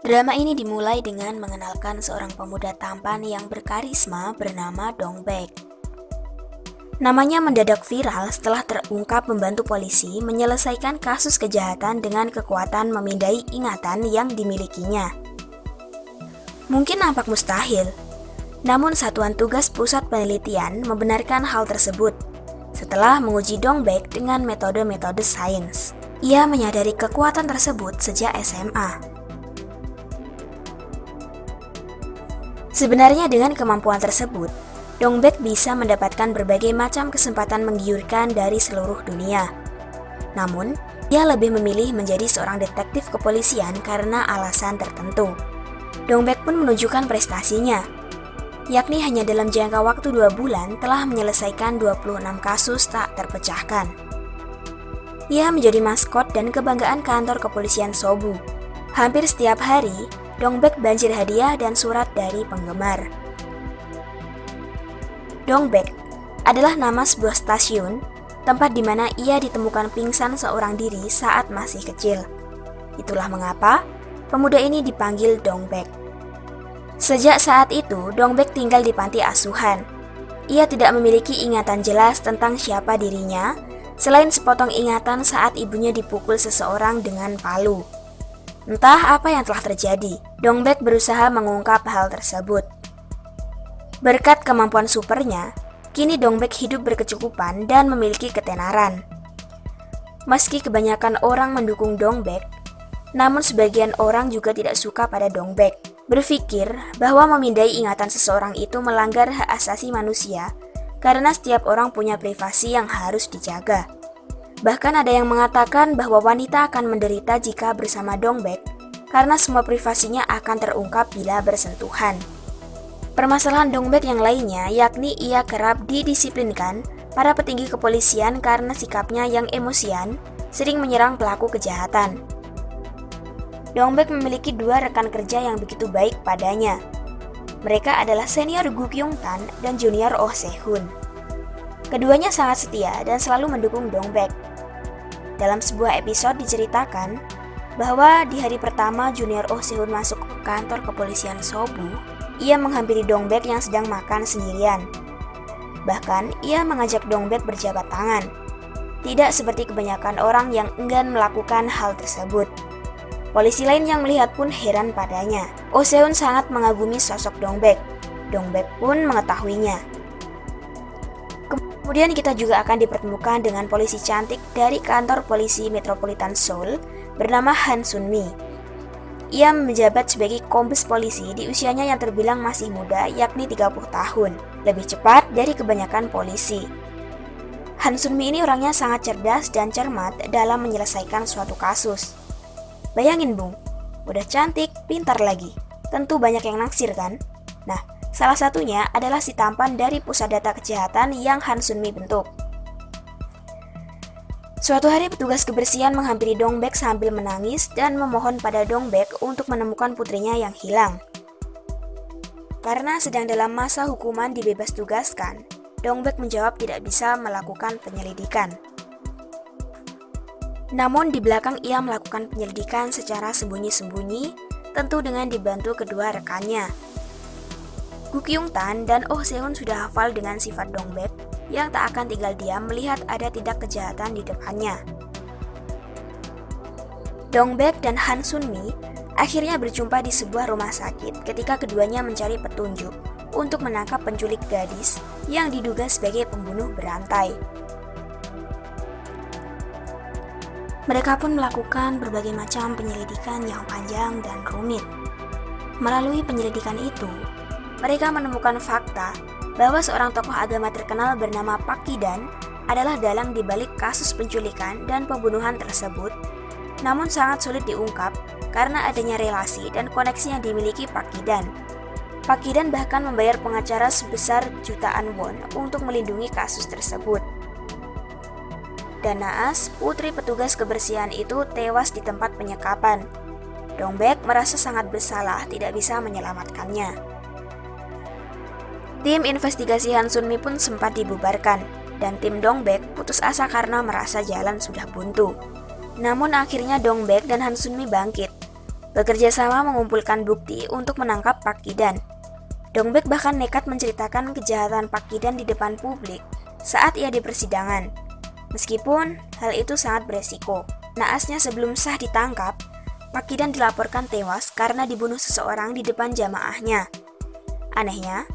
Drama ini dimulai dengan mengenalkan seorang pemuda tampan yang berkarisma bernama Dong Baek. Namanya mendadak viral setelah terungkap membantu polisi menyelesaikan kasus kejahatan dengan kekuatan memindai ingatan yang dimilikinya. Mungkin nampak mustahil, namun Satuan Tugas Pusat Penelitian membenarkan hal tersebut setelah menguji Dong Baek dengan metode-metode sains. Ia menyadari kekuatan tersebut sejak SMA. Sebenarnya dengan kemampuan tersebut, Dong Baek bisa mendapatkan berbagai macam kesempatan menggiurkan dari seluruh dunia. Namun, ia lebih memilih menjadi seorang detektif kepolisian karena alasan tertentu. Dong Baek pun menunjukkan prestasinya, yakni hanya dalam jangka waktu 2 bulan telah menyelesaikan 26 kasus tak terpecahkan. Ia menjadi maskot dan kebanggaan kantor kepolisian Sobu. Hampir setiap hari, Dong Baek banjir hadiah dan surat dari penggemar. Dong Baek adalah nama sebuah stasiun, tempat di mana ia ditemukan pingsan seorang diri saat masih kecil. Itulah mengapa pemuda ini dipanggil Dong Baek. Sejak saat itu, Dong Baek tinggal di panti asuhan. Ia tidak memiliki ingatan jelas tentang siapa dirinya, selain sepotong ingatan saat ibunya dipukul seseorang dengan palu. Entah apa yang telah terjadi, Dong Baek berusaha mengungkap hal tersebut. Berkat kemampuan supernya, kini Dong Baek hidup berkecukupan dan memiliki ketenaran. Meski kebanyakan orang mendukung Dong Baek, namun sebagian orang juga tidak suka pada Dong Baek, berpikir bahwa memindai ingatan seseorang itu melanggar hak asasi manusia karena setiap orang punya privasi yang harus dijaga. Bahkan ada yang mengatakan bahwa wanita akan menderita jika bersama Dong Baek karena semua privasinya akan terungkap bila bersentuhan. Permasalahan Dong Baek yang lainnya yakni ia kerap didisiplinkan para petinggi kepolisian karena sikapnya yang emosian sering menyerang pelaku kejahatan. Dong Baek memiliki 2 rekan kerja yang begitu baik padanya. Mereka adalah senior Gu Kyung-tan dan junior Oh Se-hun. Keduanya sangat setia dan selalu mendukung Dong Baek. Dalam sebuah episode diceritakan bahwa di hari pertama junior Oh Se-hun masuk ke kantor kepolisian Sobu, ia menghampiri Dong Baek yang sedang makan sendirian. Bahkan, ia mengajak Dong Baek berjabat tangan. Tidak seperti kebanyakan orang yang enggan melakukan hal tersebut. Polisi lain yang melihat pun heran padanya. Oh Se-hun sangat mengagumi sosok Dong Baek. Dong Baek pun mengetahuinya. Kemudian kita juga akan dipertemukan dengan polisi cantik dari kantor polisi Metropolitan Seoul bernama Han Sun-mi. Ia menjabat sebagai kombes polisi di usianya yang terbilang masih muda, yakni 30 tahun, lebih cepat dari kebanyakan polisi. Han Sun-mi ini orangnya sangat cerdas dan cermat dalam menyelesaikan suatu kasus. Bayangin Bung, udah cantik, pintar lagi, tentu banyak yang naksir kan? Nah, salah satunya adalah si tampan dari pusat data kejahatan yang Han Sun-mi bentuk. Suatu hari petugas kebersihan menghampiri Dong Baek sambil menangis dan memohon pada Dong Baek untuk menemukan putrinya yang hilang. Karena sedang dalam masa hukuman dibebas tugaskan, Dong Baek menjawab tidak bisa melakukan penyelidikan. Namun di belakang ia melakukan penyelidikan secara sembunyi-sembunyi, tentu dengan dibantu kedua rekannya. Gu Kyung-tan dan Oh Se-hun sudah hafal dengan sifat Dong Baek yang tak akan tinggal diam melihat ada tindak kejahatan di depannya. Dong Baek dan Han Sun-mi akhirnya berjumpa di sebuah rumah sakit ketika keduanya mencari petunjuk untuk menangkap penculik gadis yang diduga sebagai pembunuh berantai. Mereka pun melakukan berbagai macam penyelidikan yang panjang dan rumit. Melalui penyelidikan itu, mereka menemukan fakta bahwa seorang tokoh agama terkenal bernama Park Ki-dan adalah dalang di balik kasus penculikan dan pembunuhan tersebut, namun sangat sulit diungkap karena adanya relasi dan koneksi yang dimiliki Park Ki-dan. Park Ki-dan bahkan membayar pengacara sebesar jutaan won untuk melindungi kasus tersebut. Dan naas, putri petugas kebersihan itu tewas di tempat penyekapan. Dong Baek merasa sangat bersalah tidak bisa menyelamatkannya. Tim investigasi Han Sun-mi pun sempat dibubarkan, dan tim Dong Baek putus asa karena merasa jalan sudah buntu. Namun akhirnya Dong Baek dan Han Sun-mi bangkit. bekerja sama mengumpulkan bukti untuk menangkap Park Ki-dan. Dong-baek bahkan nekat menceritakan kejahatan Park Ki-dan di depan publik saat ia di persidangan. Meskipun hal itu sangat beresiko. Naasnya sebelum sah ditangkap, Park Ki-dan dilaporkan tewas karena dibunuh seseorang di depan jamaahnya. Anehnya,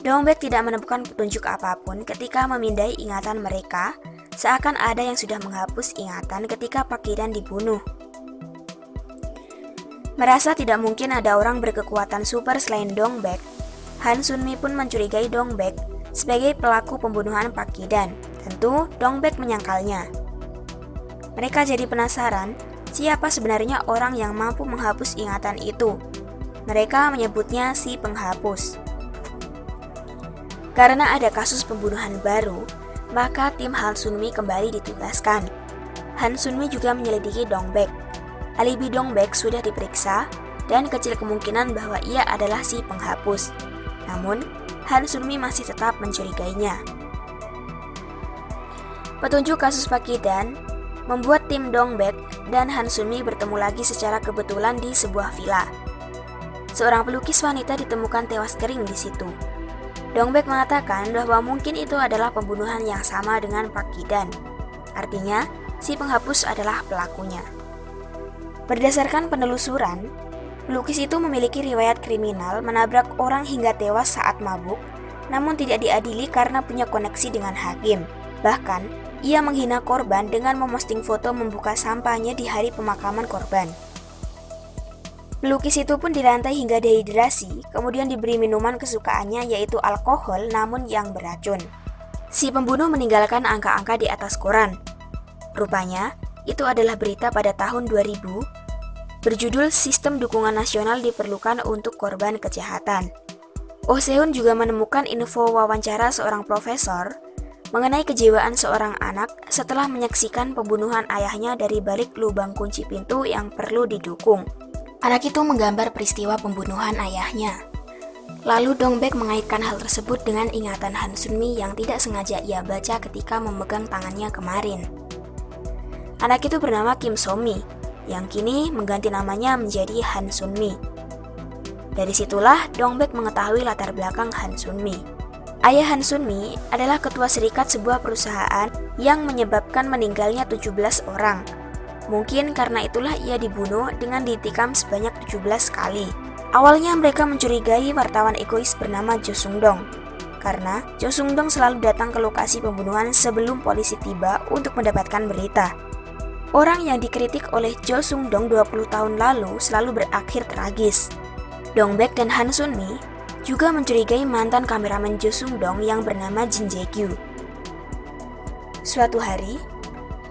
Dong-baek tidak menemukan petunjuk apapun ketika memindai ingatan mereka, seakan ada yang sudah menghapus ingatan ketika Park Ki-dan dibunuh. Merasa tidak mungkin ada orang berkekuatan super selain Dong-baek, Han Sun-mi pun mencurigai Dong-baek sebagai pelaku pembunuhan Park Ki-dan. Tentu Dong-baek menyangkalnya. Mereka jadi penasaran siapa sebenarnya orang yang mampu menghapus ingatan itu. Mereka menyebutnya si penghapus. Karena ada kasus pembunuhan baru, maka tim Han Sun-mi kembali ditugaskan. Han Sun-mi juga menyelidiki Dong-baek. Alibi Dong-baek sudah diperiksa dan kecil kemungkinan bahwa ia adalah si penghapus. Namun, Han Sun-mi masih tetap mencurigainya. Petunjuk kasus Park Ki-dan membuat tim Dong-baek dan Han Sun-mi bertemu lagi secara kebetulan di sebuah villa. Seorang pelukis wanita ditemukan tewas kering di situ. Dong-baek mengatakan bahwa mungkin itu adalah pembunuhan yang sama dengan Park Ki-dan. Artinya, si penghapus adalah pelakunya. Berdasarkan penelusuran, pelukis itu memiliki riwayat kriminal menabrak orang hingga tewas saat mabuk, namun tidak diadili karena punya koneksi dengan hakim. Bahkan, ia menghina korban dengan memosting foto membuka sampahnya di hari pemakaman korban. Pelukis itu pun dirantai hingga dehidrasi, kemudian diberi minuman kesukaannya yaitu alkohol namun yang beracun. Si pembunuh meninggalkan angka-angka di atas koran. Rupanya, itu adalah berita pada tahun 2000, berjudul Sistem Dukungan Nasional Diperlukan untuk Korban Kejahatan. Oh Se-hun juga menemukan info wawancara seorang profesor mengenai kejiwaan seorang anak setelah menyaksikan pembunuhan ayahnya dari balik lubang kunci pintu yang perlu didukung. Anak itu menggambar peristiwa pembunuhan ayahnya. Lalu Dong-baek mengaitkan hal tersebut dengan ingatan Han Sun-mi yang tidak sengaja ia baca ketika memegang tangannya kemarin. Anak itu bernama Kim So-mi, yang kini mengganti namanya menjadi Han Sun-mi. Dari situlah Dong-baek mengetahui latar belakang Han Sun-mi. Ayah Han Sun-mi adalah ketua serikat sebuah perusahaan yang menyebabkan meninggalnya 17 orang. Mungkin karena itulah ia dibunuh dengan ditikam sebanyak 17 kali. Awalnya mereka mencurigai wartawan egois bernama Jo Sung-dong, karena Jo Sung-dong selalu datang ke lokasi pembunuhan sebelum polisi tiba untuk mendapatkan berita. Orang yang dikritik oleh Jo Sung-dong 20 tahun lalu selalu berakhir tragis. Dong-baek dan Han Sun-mi juga mencurigai mantan kameramen Jo Sung-dong yang bernama Jin Jae-gyu. Suatu hari,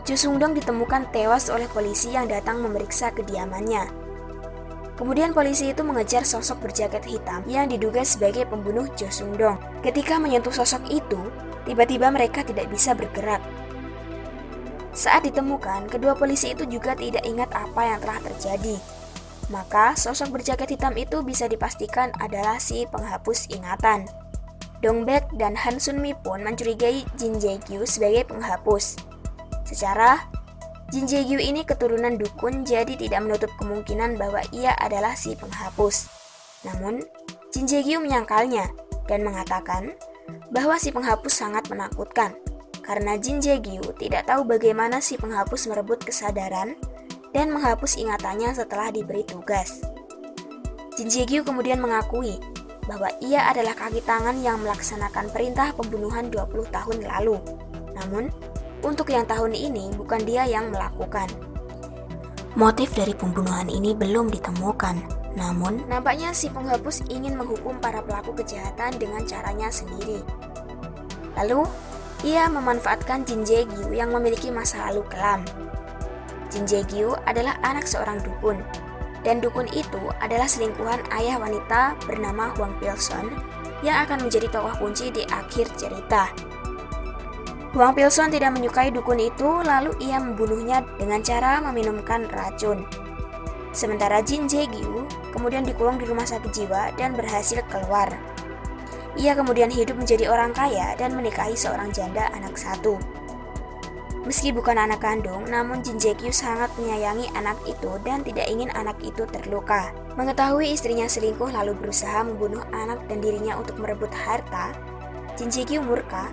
Jo Sung-dong ditemukan tewas oleh polisi yang datang memeriksa kediamannya. Kemudian polisi itu mengejar sosok berjaket hitam yang diduga sebagai pembunuh Jo Sung-dong. Ketika menyentuh sosok itu, tiba-tiba mereka tidak bisa bergerak. Saat ditemukan, kedua polisi itu juga tidak ingat apa yang telah terjadi. Maka sosok berjaket hitam itu bisa dipastikan adalah si penghapus ingatan. Dong-baek dan Han Sun-mi pun mencurigai Jin Jae-gyu sebagai penghapus. Secara, Jin Jae-gyu ini keturunan dukun, jadi tidak menutup kemungkinan bahwa ia adalah si penghapus. Namun, Jin Jae-gyu menyangkalnya dan mengatakan bahwa si penghapus sangat menakutkan karena Jin Jae-gyu tidak tahu bagaimana si penghapus merebut kesadaran dan menghapus ingatannya setelah diberi tugas. Jin Jae-gyu kemudian mengakui bahwa ia adalah kaki tangan yang melaksanakan perintah pembunuhan 20 tahun lalu. Namun, untuk yang tahun ini bukan dia yang melakukan. Motif dari pembunuhan ini belum ditemukan. Namun, nampaknya si penghapus ingin menghukum para pelaku kejahatan dengan caranya sendiri. Lalu, ia memanfaatkan Jin Jae-gyu yang memiliki masa lalu kelam. Jin Jae-gyu adalah anak seorang dukun, dan dukun itu adalah selingkuhan ayah wanita bernama Hwang Pil-son yang akan menjadi tokoh kunci di akhir cerita. Hwang Pil-son tidak menyukai dukun itu, lalu ia membunuhnya dengan cara meminumkan racun. Sementara Jin Jae-gyu kemudian dikurung di rumah sakit jiwa dan berhasil keluar. Ia kemudian hidup menjadi orang kaya dan menikahi seorang janda anak satu. Meski bukan anak kandung, namun Jin Jae-kyu sangat menyayangi anak itu dan tidak ingin anak itu terluka. Mengetahui istrinya selingkuh lalu berusaha membunuh anak dan dirinya untuk merebut harta, Jin Jae-kyu murka,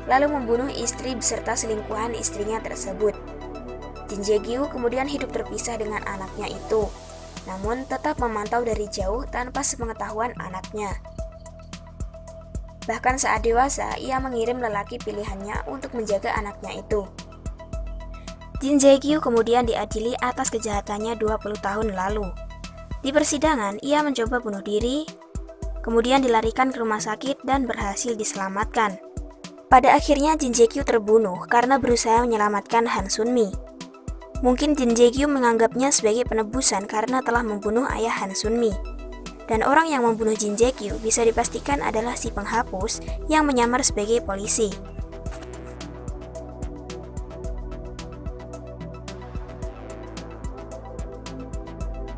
lalu membunuh istri beserta selingkuhan istrinya tersebut. Jin Jae-kyu kemudian hidup terpisah dengan anaknya itu, namun tetap memantau dari jauh tanpa sepengetahuan anaknya. Bahkan saat dewasa, ia mengirim lelaki pilihannya untuk menjaga anaknya itu. Jin Jae-kyu kemudian diadili atas kejahatannya 20 tahun lalu. Di persidangan, ia mencoba bunuh diri, kemudian dilarikan ke rumah sakit dan berhasil diselamatkan. Pada akhirnya Jin Jae-kyu terbunuh karena berusaha menyelamatkan Han Sun-mi. Mungkin Jin Jae-kyu menganggapnya sebagai penebusan karena telah membunuh ayah Han Sun-mi. Dan orang yang membunuh Jin Jae-kyu bisa dipastikan adalah si penghapus yang menyamar sebagai polisi.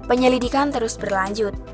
Penyelidikan terus berlanjut.